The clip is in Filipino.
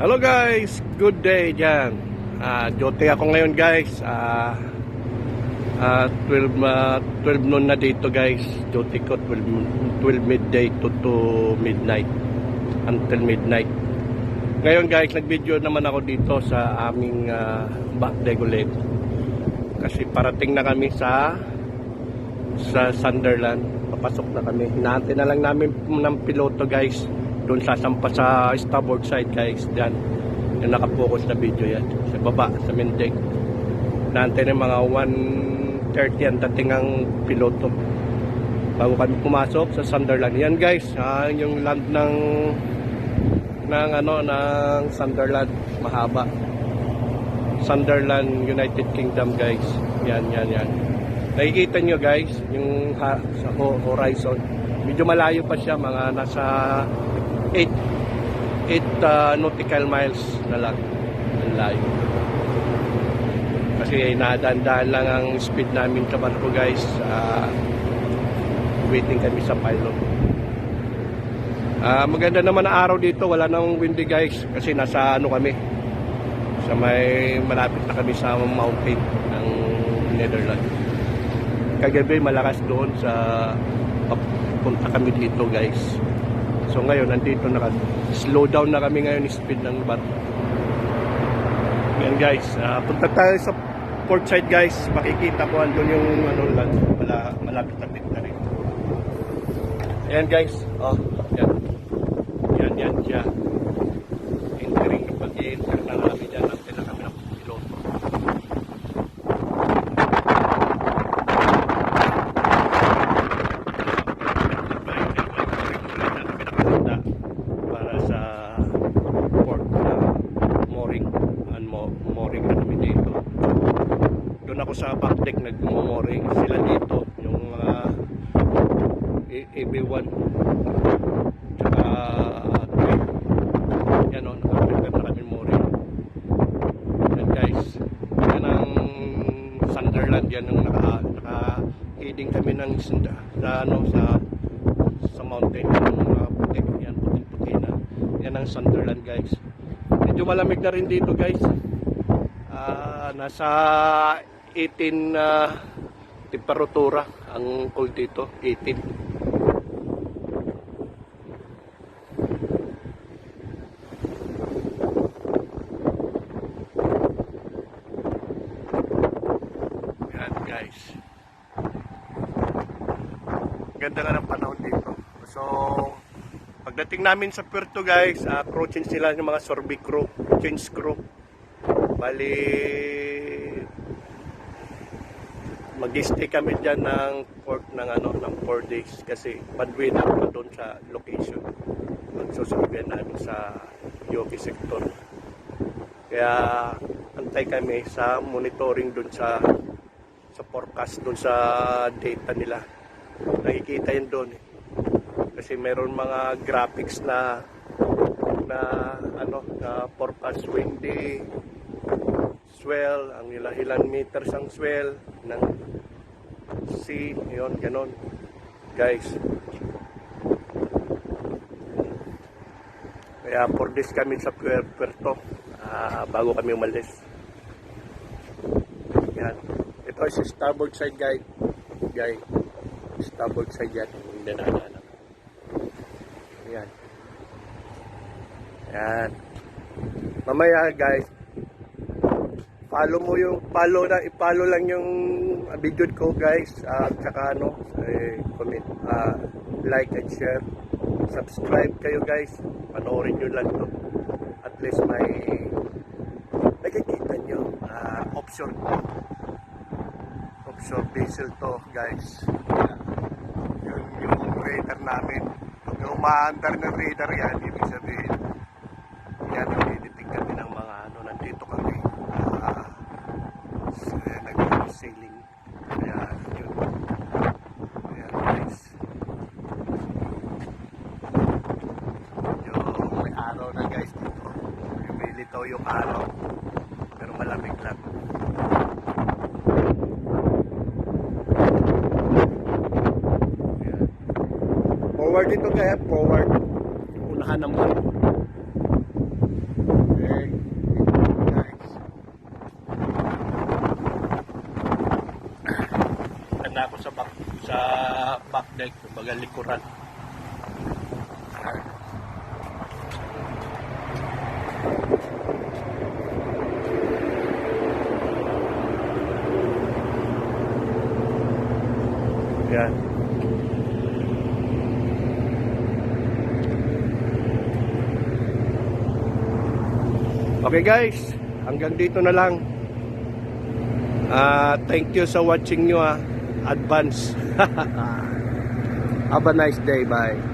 Hello guys, good day dyan. Duty ako ngayon guys. 12 noon na dito guys. Duty ko 12 midday to midnight. Until midnight. Ngayon guys, nag-video naman ako dito sa aming backdeck ulit. Kasi parating na kami sa Sunderland. Papasok na kami. Hinaantay na lang namin ng piloto guys. Doon sasampa sa starboard side guys. Diyan. Yung nakapokus na video yan. Sa baba, sa main deck. Naantay na mga 1:30 ang dating ang piloto. Bago kami pumasok sa Sunderland. Yan guys. Yung land ng Sunderland. Mahaba. Sunderland, United Kingdom guys. Yan. Nakikita nyo guys. Yung sa horizon. Medyo malayo pa siya. Mga nasa 8 nautical miles na lang ang layo. Kasi nadandaan lang ang speed namin sa barko guys. Waiting kami sa pilot. Maganda naman ang araw dito. Wala nang windy guys. Kasi nasa kami. Sa malapit na kami sa mountain ng Netherlands. Kagabi malakas doon sa punta kami dito guys. So ngayon nandito na slow down na kami ngayon speed ng barko. Yan guys, punta tayo sa port side guys. Makikita ko andun yung land, malapit na rin. Ayan guys, yan siya. Entering na pag-i-enter na namin dyan. Natin na kami ng piloto. Para sa port mooring na kami dito. Doon ako sa backdeck nag-mooring. Sila dito yung mga AB1 tsaka yan o, nakaprepare na kami mooring. Yan guys, yan ang Sunderland. Yan ang naka-heading kami ng sa mountain ng puti. Yan, puti na. Yan ang Sunderland guys. Medyo malamig na rin dito guys. Nasa 18 temperatura ang cold dito. 18. Yan guys. Ganda nga ng panahon dito. So pagdating namin sa Puerto guys, approachin sila ng mga sorbet crew, change crew. Bali mag-stay kami dyan ng port ng 4 days kasi padway na pa doon sa location. Magsusubigan namin sa Yogi sector. Kaya antay kami sa monitoring doon sa forecast doon sa data nila. Nakikita yun doon kasi meron mga graphics na forecast windy, swell, ang ilang meters ang swell ng sea, yun, ganon guys. Kaya 4 days kami sa Puerto bago kami umalis. Yan, ito ay sa starboard side guys. Starboard side yan, hindi na yan. Mamaya guys, i-follow lang yung video ko guys, at saka comment, like and share, subscribe kayo guys, panoorin nyo lang to, at least may nakikita nyo, offshore diesel to guys. Yung radar namin, pag umaandar ng radar yan, ibig sabihin yan, nagdiditing kami ng mga nandito kami nag-sailing. Ayan, yun. Ayan guys, may araw na guys dito. May litaw yung araw pero malamig lang. Ayan. Forward dito kaya, forward unahan ng barko. project, kumbaga likuran. Yan. Okay guys, hanggang dito na lang. Thank you sa watching nyo, advance. Have a nice day, bye.